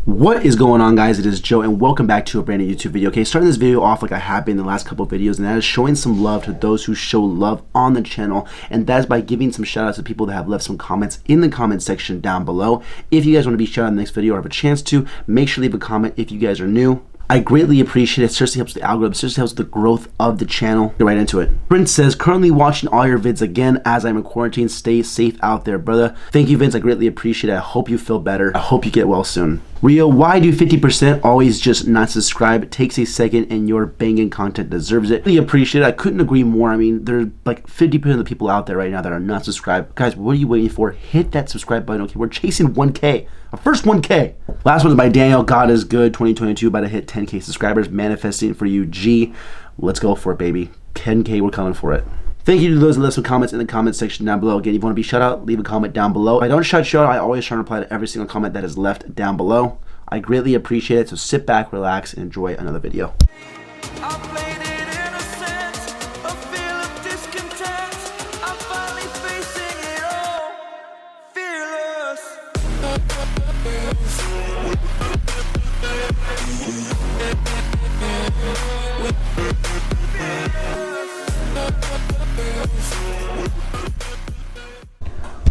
What is going on, guys? It is Joe and welcome back to a brand new YouTube video. Okay, starting this video off like I have been in the last couple of videos, and that is showing some love to those who show love on the channel, and that is by giving some shout outs to people that have left some comments in the comment section down below. If you guys want to be shouted out in the next video or have a chance to, make sure to leave a comment if you guys are new. I greatly appreciate it. It seriously helps the algorithm, seriously helps the growth of the channel. Get right into it. Prince says, currently watching all your vids again as I'm in quarantine. Stay safe out there, brother. Thank you, Vince. I greatly appreciate it. I hope you feel better. I hope you get well soon. Rio, why do 50% always just not subscribe? It takes a second and your banging content deserves it. Really appreciate it. I couldn't agree more. I mean, there's like 50% of the people out there right now that are not subscribed. Guys, what are you waiting for? Hit that subscribe button. Okay, we're chasing 1K. Our first 1K. Last one is by Daniel. God is good. 2022 about to hit 10K subscribers. Manifesting for you, G. Let's go for it, baby. 10K, we're coming for it. Thank you to those that left some comments in the comment section down below. Again, if you want to be shout out, leave a comment down below. If I don't shout you out, I always try to reply to every single comment that is left down below. I greatly appreciate it, so sit back, relax, and enjoy another video.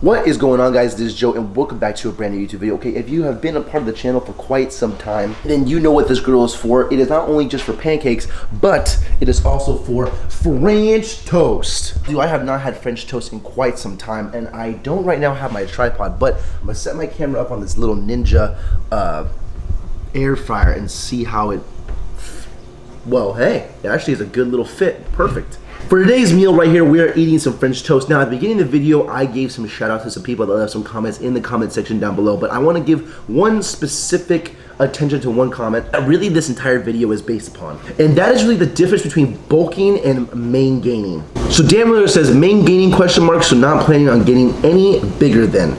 What is going on, guys? This is Joe and welcome back to a brand new YouTube video. Okay, if you have been a part of the channel for quite some time, then you know what this grill is for. It is not only just for pancakes, but it is also for French toast. Dude, I have not had French toast in quite some time, and I don't right now have my tripod, but I'm gonna set my camera up on this little Ninja air fryer and see how it, well, hey, it actually is a good little fit. Perfect. For today's meal right here, we are eating some French toast. Now, at the beginning of the video, I gave some shout outs to some people that left some comments in the comment section down below, but I want to give one specific attention to one comment that really this entire video is based upon. And that is really the difference between bulking and maingaining. So Dan Miller says, maingaining question mark, so not planning on getting any bigger than.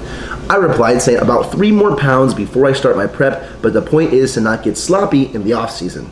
I replied saying about 3 more pounds before I start my prep, but the point is to not get sloppy in the off season.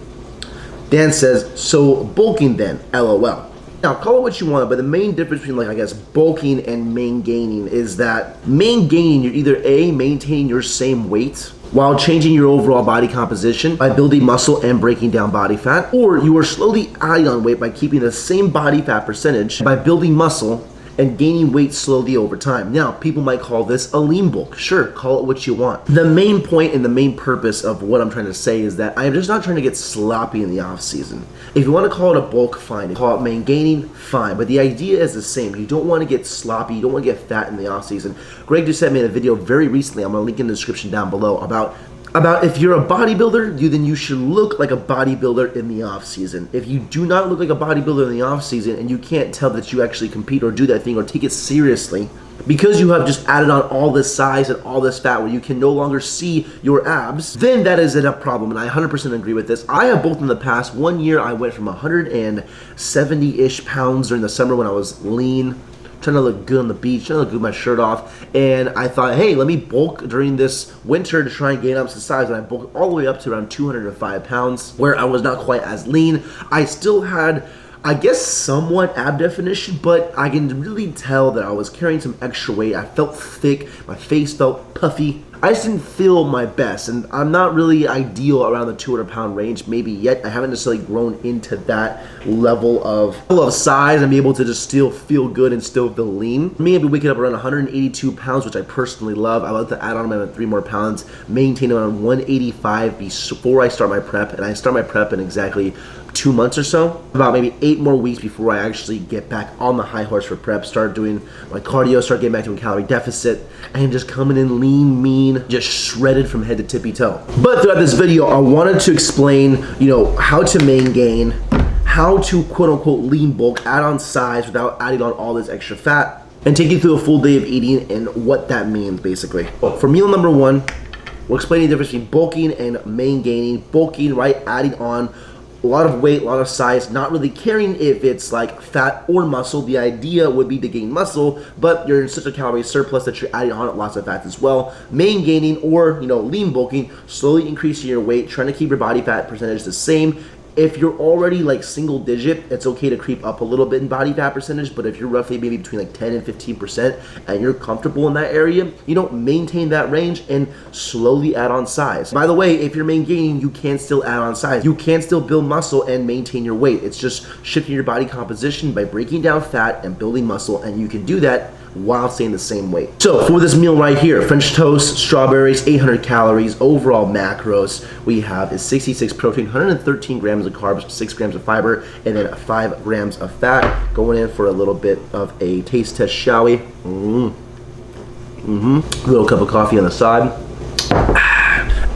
Dan says, so bulking then, LOL. Now, call it what you want, but the main difference between, like, I guess, bulking and maingaining is that maingaining, you're either A, maintaining your same weight while changing your overall body composition by building muscle and breaking down body fat, or you are slowly adding on weight by keeping the same body fat percentage by building muscle and gaining weight slowly over time. Now, people might call this a lean bulk. Sure, call it what you want. The main point and the main purpose of what I'm trying to say is that I'm just not trying to get sloppy in the off season. If you want to call it a bulk, fine. Call it maingaining, fine. But the idea is the same. You don't want to get sloppy. You don't want to get fat in the off season. Greg Doucette made a video very recently. I'm going to link in the description down below about if you're a bodybuilder, then you should look like a bodybuilder in the off season. If you do not look like a bodybuilder in the off season and you can't tell that you actually compete or do that thing or take it seriously because you have just added on all this size and all this fat where you can no longer see your abs, then that is a problem, and I 100% agree with this. I have both in the past. 1 year I went from 170-ish pounds during the summer when I was lean, trying to look good on the beach, trying to look good with my shirt off, and I thought, hey, let me bulk during this winter to try and gain up some size, and I bulked all the way up to around 205 pounds, where I was not quite as lean. I still had, I guess, somewhat ab definition, but I can really tell that I was carrying some extra weight. I felt thick, my face felt puffy. I just didn't feel my best, and I'm not really ideal around the 200-pound range maybe yet. I haven't necessarily grown into that level of size and be able to just still feel good and still feel lean. For me, I've been waking up around 182 pounds, which I personally love. I like to add on about 3 more pounds, maintain around 185 before I start my prep, and I start my prep in exactly 2 months or so. About maybe 8 more weeks before I actually get back on the high horse for prep, start doing my cardio, start getting back to a calorie deficit, and just coming in lean, mean, just shredded from head to tippy toe. But throughout this video, I wanted to explain, how to maingain, how to quote unquote lean bulk, add on size without adding on all this extra fat, and take you through a full day of eating and what that means basically. For meal number 1, we're explaining the difference between bulking and maingaining. Bulking, right, adding on a lot of weight, a lot of size, not really caring if it's like fat or muscle. The idea would be to gain muscle, but you're in such a calorie surplus that you're adding on lots of fats as well. Maingaining, or lean bulking, slowly increasing your weight, trying to keep your body fat percentage the same, If you're already like single digit, it's okay to creep up a little bit in body fat percentage, but if you're roughly maybe between like 10 and 15% and you're comfortable in that area, you know, maintain that range and slowly add on size. By the way, if you're maintaining, you can still add on size. You can still build muscle and maintain your weight. It's just shifting your body composition by breaking down fat and building muscle, and you can do that while staying the same weight. So for this meal right here, French toast, strawberries, 800 calories, overall macros we have is 66 protein, 113 grams of carbs, 6 grams of fiber, and then 5 grams of fat. Going in for a little bit of a taste test, shall we? A little cup of coffee on the side.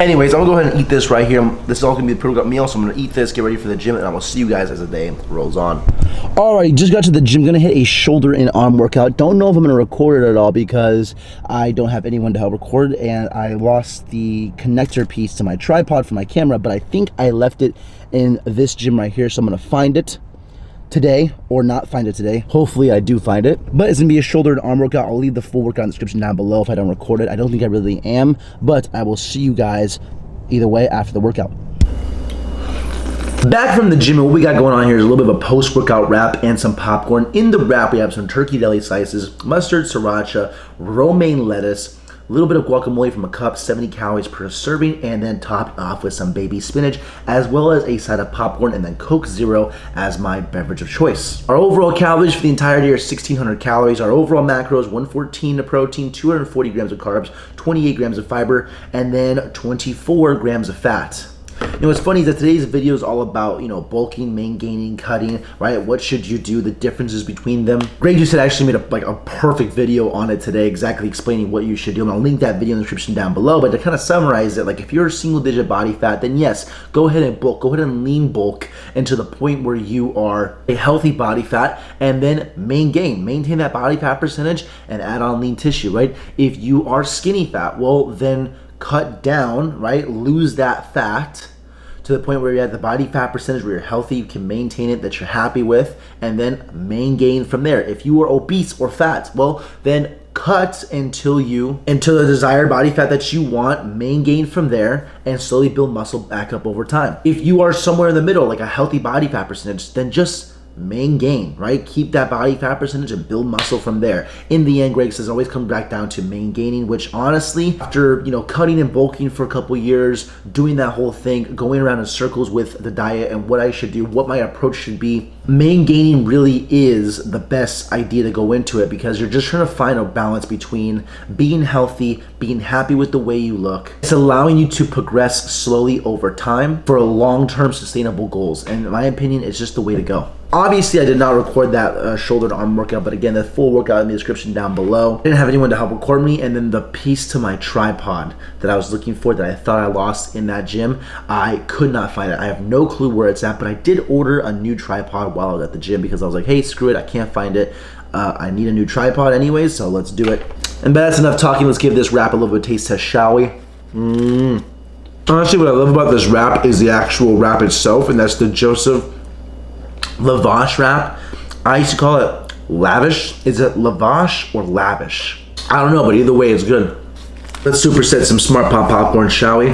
Anyways, I'm gonna go ahead and eat this right here. This is all gonna be the pre-workout meal, so I'm gonna eat this, get ready for the gym, and I will see you guys as the day rolls on. Alright, just got to the gym. Gonna hit a shoulder and arm workout. Don't know if I'm gonna record it at all because I don't have anyone to help record, and I lost the connector piece to my tripod for my camera, but I think I left it in this gym right here, so I'm gonna find it today, or not find it today. Hopefully I do find it, but it's gonna be a shoulder and arm workout. I'll leave the full workout in the description down below if I don't record it. I don't think I really am, but I will see you guys either way after the workout. Back from the gym, and what we got going on here is a little bit of a post-workout wrap and some popcorn. In the wrap, we have some turkey deli slices, mustard, sriracha, romaine lettuce, a little bit of guacamole from a cup, 70 calories per serving, and then topped off with some baby spinach, as well as a side of popcorn, and then Coke Zero as my beverage of choice. Our overall calories for the entire day are 1,600 calories. Our overall macros, 114 of protein, 240 grams of carbs, 28 grams of fiber, and then 24 grams of fat. You know, what's funny is that today's video is all about, you know, bulking, maintaining, cutting, right? What should you do, the differences between them. Greg Doucette actually made a perfect video on it today, exactly explaining what you should do. And I'll link that video in the description down below. But to kind of summarize it, like if you're a single digit body fat, then yes, go ahead and bulk, go ahead and lean bulk into the point where you are a healthy body fat, and then maintain that body fat percentage and add on lean tissue, right? If you are skinny fat, well then cut down, right? Lose that fat to the point where you're at the body fat percentage where you're healthy, you can maintain it, that you're happy with, and then gain from there. If you are obese or fat, well, then cut until the desired body fat that you want, gain from there, and slowly build muscle back up over time. If you are somewhere in the middle, like a healthy body fat percentage, then just gain, right? Keep that body fat percentage and build muscle from there. In the end, Greg says, always comes back down to gaining, which honestly, after, you know, cutting and bulking for a couple years, doing that whole thing, going around in circles with the diet and what I should do, what my approach should be, gaining really is the best idea to go into it, because you're just trying to find a balance between being healthy, being happy with the way you look. It's allowing you to progress slowly over time for long-term sustainable goals. And in my opinion, it's just the way to go. Obviously, I did not record that shoulder to arm workout, but again, the full workout in the description down below. I didn't have anyone to help record me, and then the piece to my tripod that I was looking for that I thought I lost in that gym, I could not find it. I have no clue where it's at, but I did order a new tripod while I was at the gym because I was like, hey, screw it, I can't find it. I need a new tripod anyways, so let's do it. And that's enough talking. Let's give this wrap a little bit of a taste test, shall we? Honestly, what I love about this wrap is the actual wrap itself, and that's the Joseph Lavash wrap. I used to call it lavish. Is it lavash or lavish? I don't know, but either way, it's good. Let's superset some Smart Pop popcorn, shall we?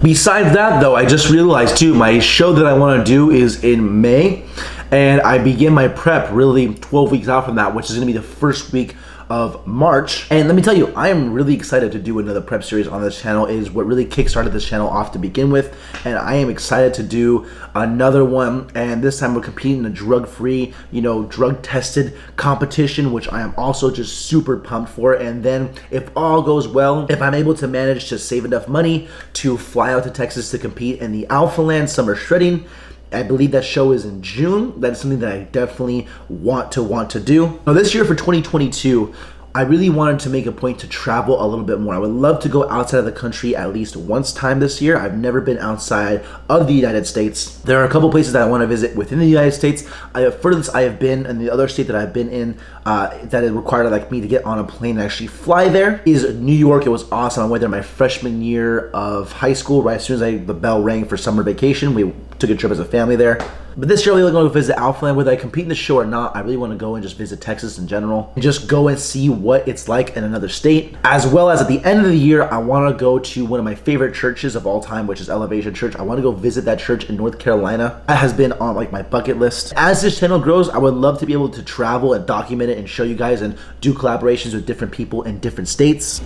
Besides that, though, I just realized too, my show that I want to do is in May, and I begin my prep really 12 weeks out from that, which is going to be the first week of March. And let me tell you, I am really excited to do another prep series on this channel. It is what really kickstarted this channel off to begin with, and I am excited to do another one, and this time we're competing in a drug-free, you know, drug-tested competition, which I am also just super pumped for. And then if all goes well, if I'm able to manage to save enough money to fly out to Texas to compete in the Alpha Land Summer Shredding, I believe that show is in June. That's something that I definitely want to do. Now this year for 2022, I really wanted to make a point to travel a little bit more. I would love to go outside of the country at least once time this year. I've never been outside of the United States. There are a couple places that I want to visit within the United States. Furthest I have been, and the other state that I've been in that it required like me to get on a plane and actually fly there, is New York. It was awesome. I went there my freshman year of high school, right as soon as the bell rang for summer vacation. We took a trip as a family there. But this year I really want to go visit Alphaland. Whether I compete in the show or not, I really want to go and just visit Texas in general and just go and see what it's like in another state. As well as at the end of the year, I want to go to one of my favorite churches of all time, which is Elevation Church. I want to go visit that church in North Carolina. That has been on like my bucket list. As this channel grows, I would love to be able to travel and document it and show you guys and do collaborations with different people in different states.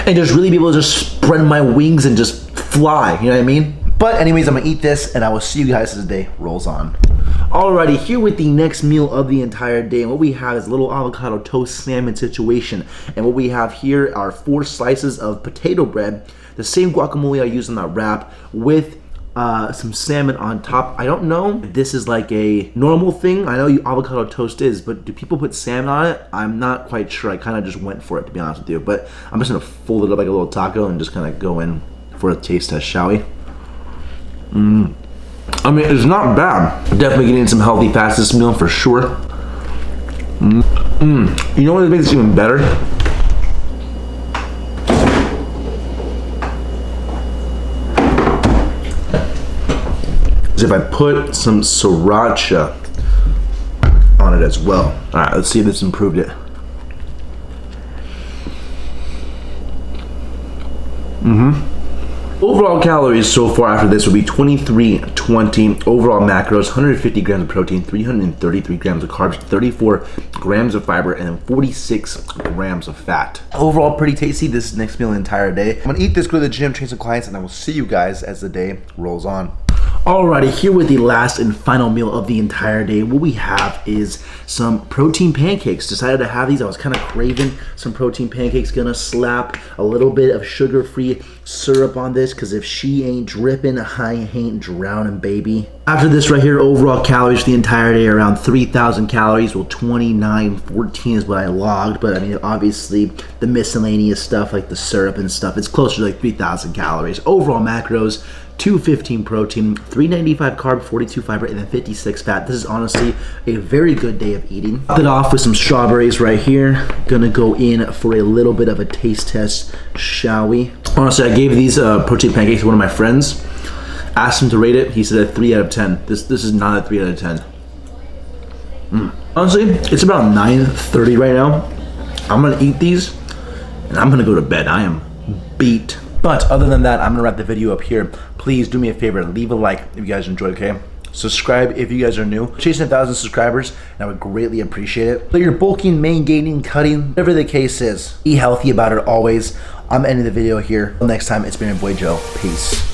And just really be able to just spread my wings and just fly, you know what I mean? But anyways, I'm gonna eat this and I will see you guys as the day rolls on. Alrighty, here with the next meal of the entire day, and what we have is a little avocado toast salmon situation. And what we have here are 4 slices of potato bread, the same guacamole I used in that wrap, with some salmon on top. I don't know if this is like a normal thing. I know avocado toast is, but do people put salmon on it? I'm not quite sure. I kind of just went for it, to be honest with you. But I'm just gonna fold it up like a little taco and just kind of go in for a taste test, shall we? I mean, it's not bad. Definitely getting some healthy fats this meal for sure. You know what makes it even better? Is if I put some sriracha on it as well. All right, let's see if this improved it. Overall calories so far after this will be 2320. Overall macros, 150 grams of protein, 333 grams of carbs, 34 grams of fiber, and then 46 grams of fat. Overall pretty tasty this next meal the entire day. I'm gonna eat this, go to the gym, train some clients, and I will see you guys as the day rolls on. Alrighty, here with the last and final meal of the entire day, what we have is some protein pancakes. Decided to have these. I was kind of craving some protein pancakes. Gonna slap a little bit of sugar-free syrup on this, because if she ain't dripping, I ain't drowning, baby. After this right here, overall calories for the entire day are around 3,000 calories. Well, 2914 is what I logged, but I mean, obviously the miscellaneous stuff like the syrup and stuff, it's closer to like 3,000 calories. Overall macros, 215 protein, 395 carb, 42 fiber, and then 56 fat. This is honestly a very good day of eating. Top it off with some strawberries right here. Gonna go in for a little bit of a taste test, shall we? Honestly, I gave these protein pancakes to one of my friends. Asked him to rate it. He said a 3 out of 10. This is not a 3 out of 10. Honestly, it's about 9:30 right now. I'm gonna eat these and I'm gonna go to bed. I am beat. But other than that, I'm gonna wrap the video up here. Please do me a favor, leave a like if you guys enjoyed, okay? Subscribe if you guys are new. Chasing 1,000 subscribers, and I would greatly appreciate it. So you're bulking, maintaining, cutting, whatever the case is, be healthy about it always. I'm ending the video here. Until next time, it's been your boy Joe. Peace.